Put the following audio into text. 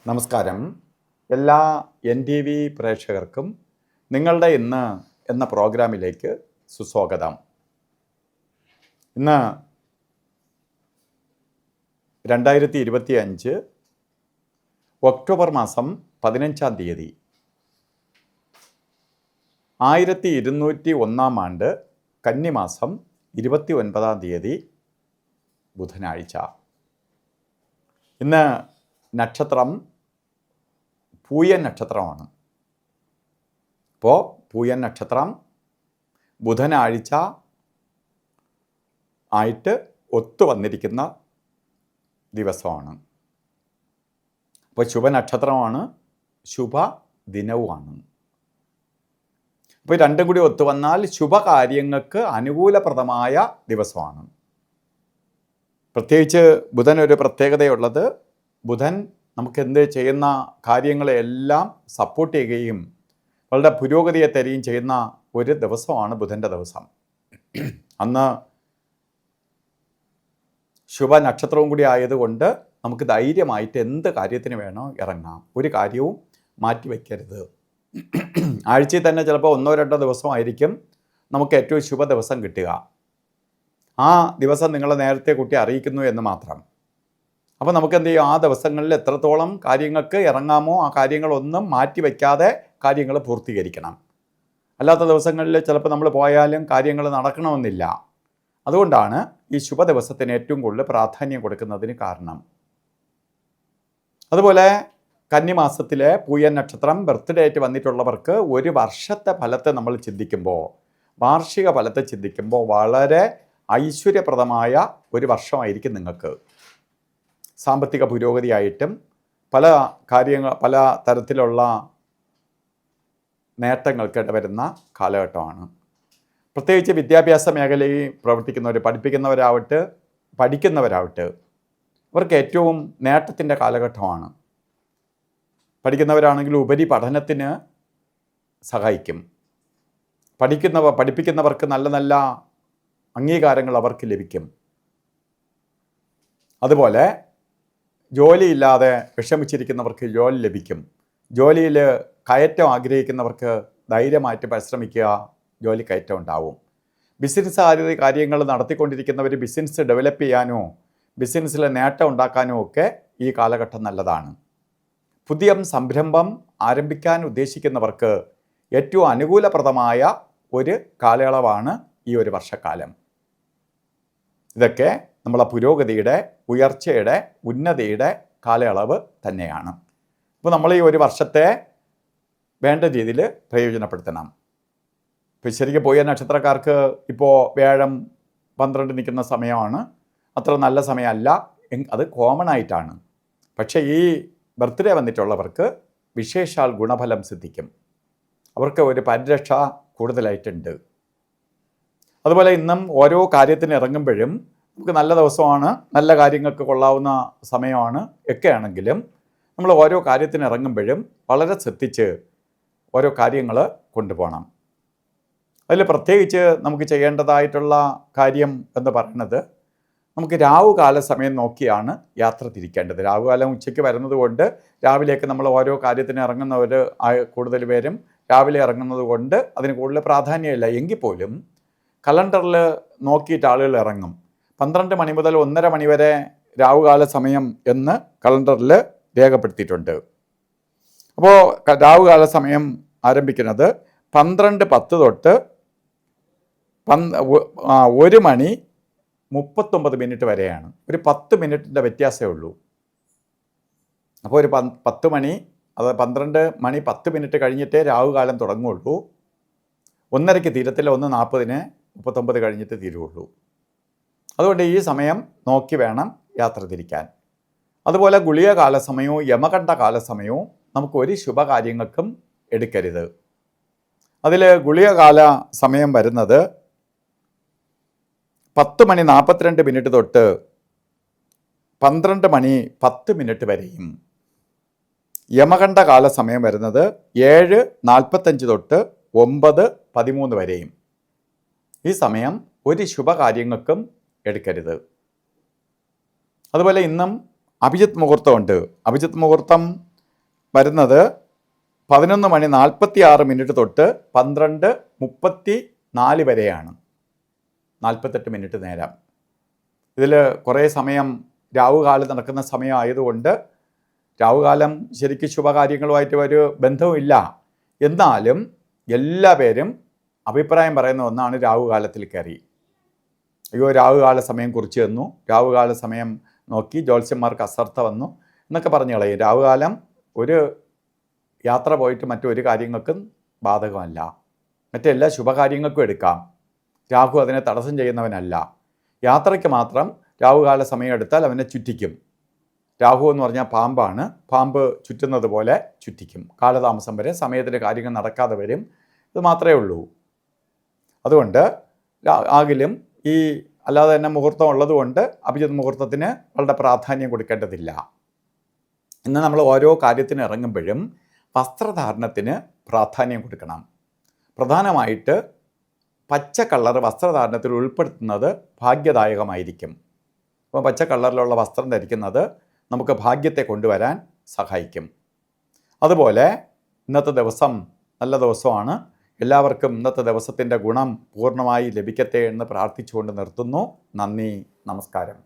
നമസ്കാരം. എല്ലാ NTV പ്രേക്ഷകർക്കും നിങ്ങളുടെ ഇന്ന് എന്ന പ്രോഗ്രാമിലേക്ക് സുസ്വാഗതം. ഇന്ന് 2025 ഒക്ടോബർ മാസം 15-ാം തീയതി 1201 ആണ്ട് കന്നിമാസം 29-ാം തീയതി ബുധനാഴ്ച. ഇന്ന് നക്ഷത്രം പൂയൻ നക്ഷത്രമാണ്. അപ്പോൾ പൂയൻ നക്ഷത്രം ബുധനാഴ്ച ആയിട്ട് ഒത്തു വന്നിരിക്കുന്ന ദിവസമാണ്. അപ്പോൾ ശുഭനക്ഷത്രമാണ്, ശുഭ ദിനവുമാണ്. അപ്പോൾ രണ്ടും കൂടി ഒത്തു വന്നാൽ ശുഭകാര്യങ്ങൾക്ക് അനുകൂലപ്രദമായ ദിവസമാണ്. പ്രത്യേകിച്ച് ബുധൻ ഒരു പ്രത്യേകതയുള്ളത്, ബുധൻ നമുക്ക് എന്ത് ചെയ്യുന്ന കാര്യങ്ങളെല്ലാം സപ്പോർട്ട് ചെയ്യുകയും വളരെ പുരോഗതിയെ തരികയും ചെയ്യുന്ന ഒരു ദിവസമാണ് ബുധൻ്റെ ദിവസം. അന്ന് ശുഭനക്ഷത്രവും കൂടി ആയതുകൊണ്ട് നമുക്ക് ധൈര്യമായിട്ട് എന്ത് കാര്യത്തിന് വേണോ ഇറങ്ങാം. ഒരു കാര്യവും മാറ്റിവെക്കരുത്. ആഴ്ചയിൽ തന്നെ ചിലപ്പോൾ 1-2 ദിവസമായിരിക്കും നമുക്ക് ഏറ്റവും ശുഭ ദിവസം കിട്ടുക. ആ ദിവസം നിങ്ങളെ നേരത്തെ കൂട്ടി അറിയിക്കുന്നു എന്ന് മാത്രം. അപ്പോൾ നമുക്ക് എന്ത് ചെയ്യും, ആ ദിവസങ്ങളിൽ എത്രത്തോളം കാര്യങ്ങൾക്ക് ഇറങ്ങാമോ ആ കാര്യങ്ങളൊന്നും മാറ്റിവെക്കാതെ കാര്യങ്ങൾ പൂർത്തീകരിക്കണം. അല്ലാത്ത ദിവസങ്ങളിൽ ചിലപ്പോൾ നമ്മൾ പോയാലും കാര്യങ്ങൾ നടക്കണമെന്നില്ല. അതുകൊണ്ടാണ് ഈ ശുഭ ദിവസത്തിന് ഏറ്റവും കൂടുതൽ പ്രാധാന്യം കൊടുക്കുന്നതിന് കാരണം. അതുപോലെ കന്നിമാസത്തിലെ പൂയൻ നക്ഷത്രം ബർത്ത്ഡേ ആയിട്ട് വന്നിട്ടുള്ളവർക്ക് ഒരു വർഷത്തെ ഫലത്തെ നമ്മൾ ചിന്തിക്കുമ്പോൾ, വാർഷിക ഫലത്തെ ചിന്തിക്കുമ്പോൾ വളരെ ഐശ്വര്യപ്രദമായ ഒരു വർഷമായിരിക്കും നിങ്ങൾക്ക്. സാമ്പത്തിക പുരോഗതിയായിട്ടും പല തരത്തിലുള്ള നേട്ടങ്ങൾക്ക് ഇടവരുന്ന കാലഘട്ടമാണ്. പ്രത്യേകിച്ച് വിദ്യാഭ്യാസ മേഖലയിൽ പഠിക്കുന്നവരാവട്ടെ അവർക്ക് ഏറ്റവും നേട്ടത്തിൻ്റെ കാലഘട്ടമാണ്. പഠിക്കുന്നവരാണെങ്കിൽ ഉപരി പഠനത്തിന് സഹായിക്കും. പഠിപ്പിക്കുന്നവർക്ക് നല്ല നല്ല അംഗീകാരങ്ങൾ അവർക്ക് ലഭിക്കും. അതുപോലെ ജോലിയില്ലാതെ വിഷമിച്ചിരിക്കുന്നവർക്ക് ജോലി ലഭിക്കും. ജോലിയിൽ കയറ്റം ആഗ്രഹിക്കുന്നവർക്ക് ധൈര്യമായിട്ട് പരിശ്രമിക്കുക, ജോലി കയറ്റം ഉണ്ടാവും. ബിസിനസ് കാര്യങ്ങൾ നടത്തിക്കൊണ്ടിരിക്കുന്നവർ ബിസിനസ് ഡെവലപ്പ് ചെയ്യാനോ ബിസിനസ്സിൽ നേട്ടം ഉണ്ടാക്കാനോ ഒക്കെ ഈ കാലഘട്ടം നല്ലതാണ്. പുതിയ സംരംഭം ആരംഭിക്കാൻ ഉദ്ദേശിക്കുന്നവർക്ക് ഏറ്റവും അനുകൂലപ്രദമായ ഒരു കാലയളവാണ് ഈ ഒരു വർഷക്കാലം. ഇതൊക്കെ നമ്മളെ പുരോഗതിയുടെ, ഉയർച്ചയുടെ, ഉന്നതിയുടെ കാലയളവ് തന്നെയാണ്. അപ്പോൾ നമ്മൾ ഈ ഒരു വർഷത്തെ വേണ്ട രീതിയിൽ പ്രയോജനപ്പെടുത്തണം. ഇപ്പോൾ ശരിക്കും പൂയ നക്ഷത്രക്കാർക്ക് ഇപ്പോൾ വ്യാഴം 12 നിൽക്കുന്ന സമയമാണ്. അത്ര നല്ല സമയമല്ല, അത് കോമൺ ആയിട്ടാണ്. പക്ഷേ ഈ ബർത്ത്ഡേ വന്നിട്ടുള്ളവർക്ക് വിശേഷാൽ ഗുണഫലം സിദ്ധിക്കും. അവർക്ക് ഒരു പരിരക്ഷ കൂടുതലായിട്ടുണ്ട്. അതുപോലെ ഇന്നും ഓരോ കാര്യത്തിന് ഇറങ്ങുമ്പോഴും നമുക്ക് നല്ല ദിവസമാണ്, നല്ല കാര്യങ്ങൾക്ക് കൊള്ളാവുന്ന സമയമാണ് ഒക്കെയാണെങ്കിലും നമ്മൾ ഓരോ കാര്യത്തിന് ഇറങ്ങുമ്പോഴും വളരെ ശ്രദ്ധിച്ച് ഓരോ കാര്യങ്ങൾ കൊണ്ടുപോകണം. അതിൽ പ്രത്യേകിച്ച് നമുക്ക് ചെയ്യേണ്ടതായിട്ടുള്ള കാര്യം എന്ന് പറയുന്നത്, നമുക്ക് രാവുകാല സമയം നോക്കിയാണ് യാത്ര തിരിക്കേണ്ടത്. രാവുകാലം ഉച്ചയ്ക്ക് വരുന്നത് കൊണ്ട് രാവിലേക്ക് നമ്മൾ ഓരോ കാര്യത്തിന് ഇറങ്ങുന്നവർ കൂടുതൽ പേരും രാവിലെ ഇറങ്ങുന്നത് കൊണ്ട് അതിന് കൂടുതൽ പ്രാധാന്യമില്ല. എങ്കിൽ പോലും കലണ്ടറിൽ നോക്കിയിട്ട് ആളുകൾ ഇറങ്ങും. 12 മണി മുതൽ 1:30 മണി വരെ രാവുകാല സമയം എന്ന് കലണ്ടറിൽ രേഖപ്പെടുത്തിയിട്ടുണ്ട്. അപ്പോൾ രാവുകാല സമയം ആരംഭിക്കുന്നത് 12:10 തൊട്ട് 1:39 വരെയാണ്. ഒരു 10 മിനിറ്റിൻ്റെ വ്യത്യാസമേ ഉള്ളൂ. അപ്പോൾ ഒരു 10 മണി, അത് 12 മണി 10 മിനിറ്റ് കഴിഞ്ഞിട്ടേ രാവുകാലം തുടങ്ങുകയുള്ളൂ. 1:30 തീരത്തില്ല, 1:40 39 കഴിഞ്ഞിട്ട് തീരുള്ളൂ. അതുകൊണ്ട് ഈ സമയം നോക്കി വേണം യാത്ര തിരിക്കാൻ. അതുപോലെ ഗുളിക കാലസമയവും യമകണ്ഠ കാലസമയവും നമുക്ക് ഒരു ശുഭകാര്യങ്ങൾക്കും എടുക്കരുത്. അതിൽ ഗുളിക കാല സമയം വരുന്നത് 10:42 തൊട്ട് 12:10 വരെയും, യമകണ്ഠ കാല സമയം വരുന്നത് 7:45 തൊട്ട് 9:13 വരെയും. ഈ സമയം ഒരു ശുഭകാര്യങ്ങൾക്കും എടുക്കരുത്. അതുപോലെ ഇന്നും അഭിജിത്ത് മുഹൂർത്തമുണ്ട്. അഭിജിത്ത് മുഹൂർത്തം വരുന്നത് 11:46 തൊട്ട് 12:34 വരെയാണ്. 48 മിനിറ്റ് നേരം. ഇതിൽ കുറേ സമയം രാവുകാലം നടക്കുന്ന സമയമായതുകൊണ്ട് രാവുകാലം ശരിക്കും ശുഭകാര്യങ്ങളുമായിട്ട് ഒരു ബന്ധവുമില്ല. എന്നാലും എല്ലാ പേരും അഭിപ്രായം പറയുന്ന ഒന്നാണ് രാവുകാലത്തിൽ കയറി. അയ്യോ, രാവുകാല സമയം കുറിച്ച് തന്നു, രാവുകാല സമയം നോക്കി ജ്യോത്സ്യന്മാർക്ക് അശ്രദ്ധ വന്നു എന്നൊക്കെ പറഞ്ഞു കളയും. രാവുകാലം ഒരു യാത്ര പോയിട്ട് മറ്റൊരു കാര്യങ്ങൾക്കും ബാധകമല്ല. മറ്റെല്ലാ ശുഭകാര്യങ്ങൾക്കും എടുക്കാം. രാഹു അതിനെ തടസ്സം ചെയ്യുന്നവനല്ല. യാത്രയ്ക്ക് മാത്രം രാവുകാല സമയം എടുത്താൽ അവനെ ചുറ്റിക്കും. രാഹു എന്ന് പറഞ്ഞാൽ പാമ്പാണ്. പാമ്പ് ചുറ്റുന്നത് പോലെ ചുറ്റിക്കും. കാലതാമസം വരെ സമയത്തിൻ്റെ കാര്യങ്ങൾ നടക്കാതെ വരും. ഇത് മാത്രമേ ഉള്ളൂ. അതുകൊണ്ട് ആകിലും ഈ അല്ലാതെ തന്നെ മുഹൂർത്തം ഉള്ളതുകൊണ്ട് അഭിജിത് മുഹൂർത്തത്തിന് വളരെ പ്രാധാന്യം കൊടുക്കേണ്ടതില്ല. ഇന്ന് നമ്മൾ ഓരോ കാര്യത്തിന് ഇറങ്ങുമ്പോഴും വസ്ത്രധാരണത്തിന് പ്രാധാന്യം കൊടുക്കണം. പ്രധാനമായിട്ട് പച്ച കളർ വസ്ത്രധാരണത്തിൽ ഉൾപ്പെടുത്തുന്നത് ഭാഗ്യദായകമായിരിക്കും. അപ്പോൾ പച്ച കളറിലുള്ള വസ്ത്രം ധരിക്കുന്നത് നമുക്ക് ഭാഗ്യത്തെ കൊണ്ടുവരാൻ സഹായിക്കും. അതുപോലെ ഇന്നത്തെ ദിവസം നല്ല ദിവസമാണ്. എല്ലാവർക്കും ഇന്നത്തെ ദിവസത്തിൻ്റെ ഗുണം പൂർണ്ണമായി ലഭിക്കട്ടെ എന്ന് പ്രാർത്ഥിച്ചുകൊണ്ട് നിർത്തുന്നു. നന്ദി, നമസ്കാരം.